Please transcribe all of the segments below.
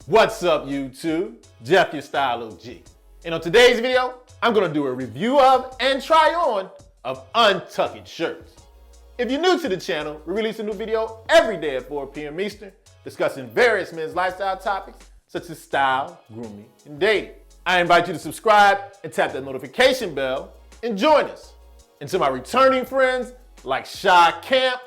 What's up, YouTube? Jeff, your Style O.G. And on today's video, I'm gonna do a review of and try on of Untuckit shirts. If you're new to the channel, we release a new video every day at 4 p.m. Eastern, discussing various men's lifestyle topics such as style, grooming, and dating. I invite you to subscribe and tap that notification bell and join us. And to my returning friends like Shy Camp,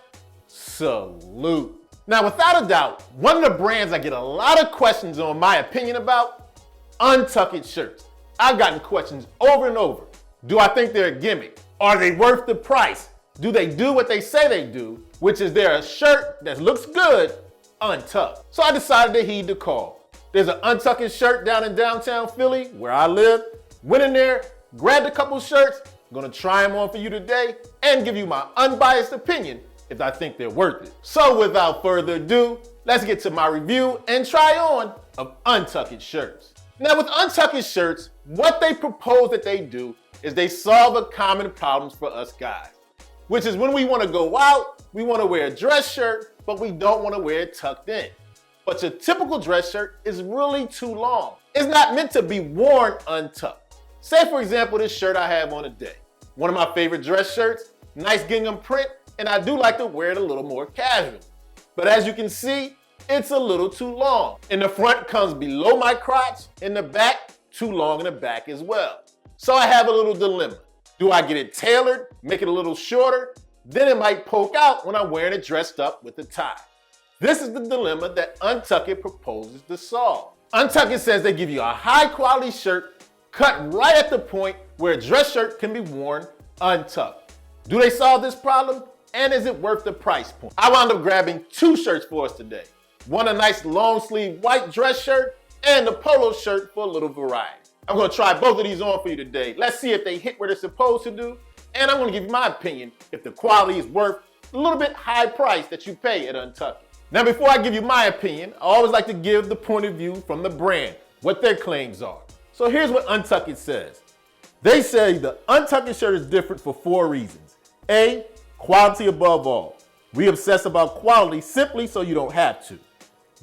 salute. Now, without a doubt, one of the brands I get a lot of questions on my opinion about, Untuckit shirts. I've gotten questions over and over. Do I think they're a gimmick? Are they worth the price? Do they do what they say they do, which is they're a shirt that looks good, untucked? So I decided to heed the call. There's an Untuckit shirt down in downtown Philly, where I live. Went in there, grabbed a couple shirts, gonna try them on for you today, and give you my unbiased opinion if I think they're worth it. So without further ado, let's get to my review and try on of Untuckit shirts. Now with Untuckit shirts, what they propose that they do is they solve a common problem for us guys, which is when we wanna go out, we wanna wear a dress shirt, but we don't wanna wear it tucked in. But your typical dress shirt is really too long. It's not meant to be worn untucked. Say for example, this shirt I have on today. One of my favorite dress shirts, nice gingham print, and I do like to wear it a little more casual. But as you can see, it's a little too long. In the front comes below my crotch, in the back, too long in the back as well. So I have a little dilemma. Do I get it tailored, make it a little shorter? Then it might poke out when I'm wearing it dressed up with a tie. This is the dilemma that Untuckit proposes to solve. Untuckit says they give you a high quality shirt cut right at the point where a dress shirt can be worn untucked. Do they solve this problem? And is it worth the price point? I wound up grabbing two shirts for us today. One a nice long sleeve white dress shirt and a polo shirt for a little variety. I'm gonna try both of these on for you today. Let's see if they hit what they're supposed to do. And I'm gonna give you my opinion if the quality is worth a little bit high price that you pay at Untuckit. Now before I give you my opinion, I always like to give the point of view from the brand, what their claims are. So here's what Untuckit says. They say the Untuckit shirt is different for 4 reasons. A, quality above all. We obsess about quality simply so you don't have to.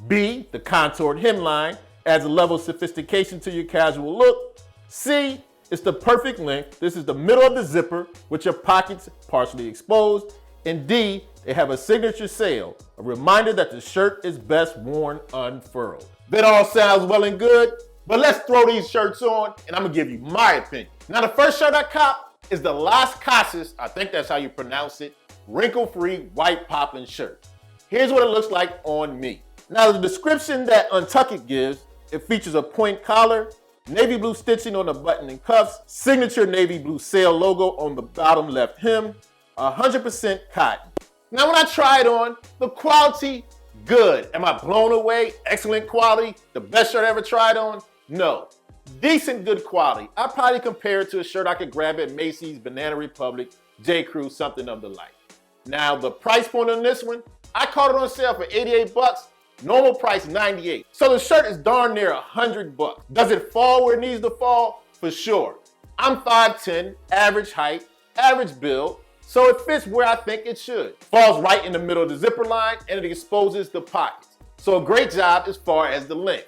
B, the contoured hemline adds a level of sophistication to your casual look. C, it's the perfect length. This is the middle of the zipper with your pockets partially exposed. And D, they have a signature sail, a reminder that the shirt is best worn unfurled. That all sounds well and good, but let's throw these shirts on and I'm gonna give you my opinion. Now the first shirt I cop is the Las Casas, I think that's how you pronounce it, wrinkle-free white poplin shirt. Here's what it looks like on me. Now the description that Untuckit gives, it features a point collar, navy blue stitching on the button and cuffs, signature navy blue sail logo on the bottom left hem, 100% cotton. Now when I try it on, the quality, good. Am I blown away? Excellent quality, the best shirt I ever tried on? No. Decent good quality. I probably compare it to a shirt I could grab at Macy's, Banana Republic, J. Crew, something of the like. Now the price point on this one, I caught it on sale for 88 bucks, normal price 98. So the shirt is darn near 100 bucks. Does it fall where it needs to fall? For sure. I'm 5'10", average height, average build, so it fits where I think it should. Falls right in the middle of the zipper line and it exposes the pockets. So a great job as far as the length.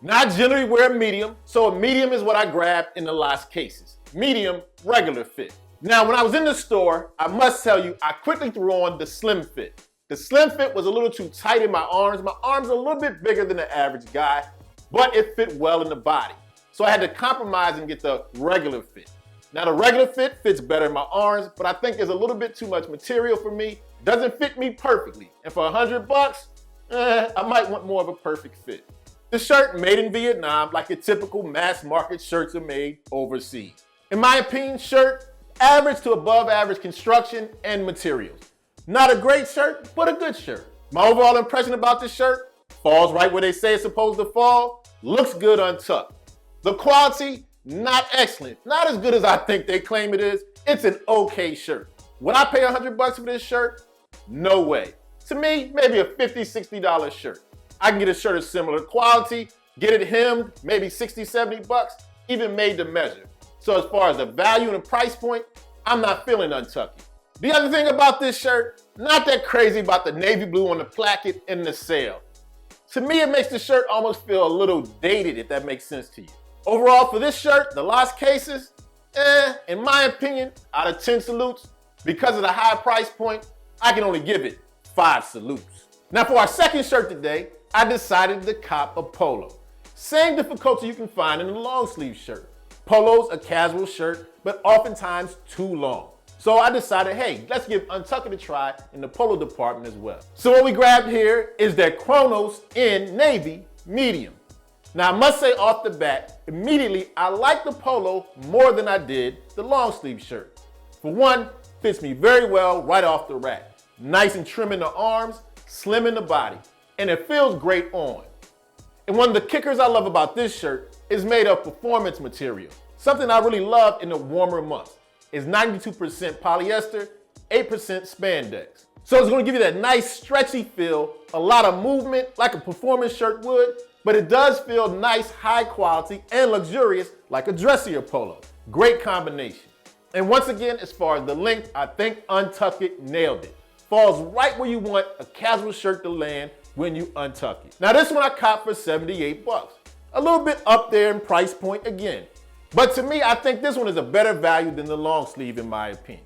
Now I generally wear a medium, so a medium is what I grabbed in the last cases. Medium, regular fit. Now when I was in the store, I must tell you, I quickly threw on the slim fit. The slim fit was a little too tight in my arms. My arms are a little bit bigger than the average guy, but it fit well in the body. So I had to compromise and get the regular fit. Now the regular fit fits better in my arms, but I think there's a little bit too much material for me. Doesn't fit me perfectly. And for 100 bucks, I might want more of a perfect fit. The shirt made in Vietnam, like your typical mass market shirts are made overseas. In my opinion, shirt, average to above average construction and materials. Not a great shirt, but a good shirt. My overall impression about this shirt, falls right where they say it's supposed to fall, looks good untucked. The quality, not excellent, not as good as I think they claim it is. It's an okay shirt. Would I pay 100 bucks for this shirt? No way. To me, maybe a $50, $60 shirt. I can get a shirt of similar quality, get it hemmed, maybe 60, 70 bucks, even made to measure. So as far as the value and the price point, I'm not feeling Untuckit. The other thing about this shirt, not that crazy about the navy blue on the placket and the sail. To me, it makes the shirt almost feel a little dated, if that makes sense to you. Overall, for this shirt, the lost cases, in my opinion, out of 10 salutes, because of the high price point, I can only give it 5 salutes. Now for our second shirt today, I decided to cop a polo. Same difficulty you can find in a long sleeve shirt. Polo's a casual shirt, but oftentimes too long. So I decided, hey, let's give Untuckit a try in the polo department as well. So what we grabbed here is that Chronos in navy medium. Now I must say off the bat, immediately I like the polo more than I did the long sleeve shirt. For one, fits me very well right off the rack. Nice and trim in the arms, slim in the body, and it feels great on. And one of the kickers I love about this shirt is made of performance material, something I really love in the warmer months. It's 92% polyester, 8% spandex. So it's gonna give you that nice stretchy feel, a lot of movement like a performance shirt would, but it does feel nice, high quality, and luxurious like a dressier polo. Great combination. And once again, as far as the length, I think Untuckit nailed it. Falls right where you want a casual shirt to land when you untuck it. Now this one I copped for 78 bucks. A little bit up there in price point again. But to me, I think this one is a better value than the long sleeve in my opinion.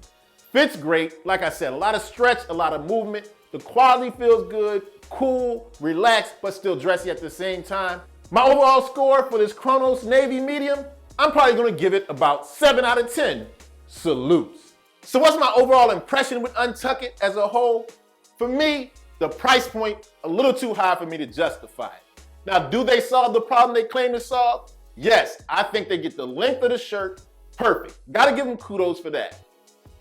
Fits great, like I said, a lot of stretch, a lot of movement. The quality feels good, cool, relaxed, but still dressy at the same time. My overall score for this Chronos Navy Medium, I'm probably gonna give it about 7 out of 10 salutes. So what's my overall impression with Untuckit as a whole? For me, the price point a little too high for me to justify it. Now, do they solve the problem they claim to solve? Yes, I think they get the length of the shirt perfect. Gotta give them kudos for that.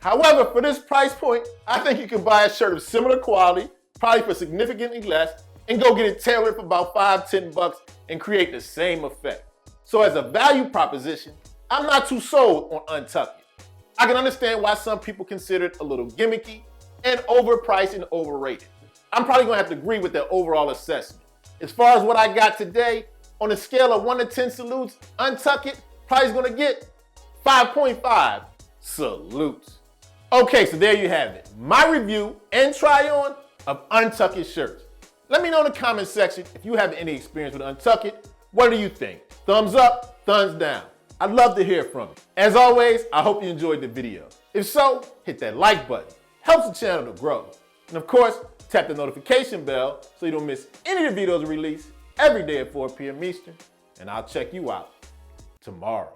However, for this price point, I think you can buy a shirt of similar quality, probably for significantly less, and go get it tailored for about 5-10 bucks and create the same effect. So as a value proposition, I'm not too sold on Untuckit. I can understand why some people consider it a little gimmicky and overpriced and overrated. I'm probably gonna have to agree with that overall assessment. As far as what I got today, on a scale of 1 to 10 salutes, Untuckit probably is gonna get 5.5 salutes. Okay, so there you have it. My review and try on of Untuckit shirts. Let me know in the comment section if you have any experience with Untuckit. What do you think? Thumbs up, thumbs down. I'd love to hear from you. As always, I hope you enjoyed the video. If so, hit that like button. Helps the channel to grow. And of course, tap the notification bell so you don't miss any of the videos released every day at 4 p.m. Eastern. And I'll check you out tomorrow.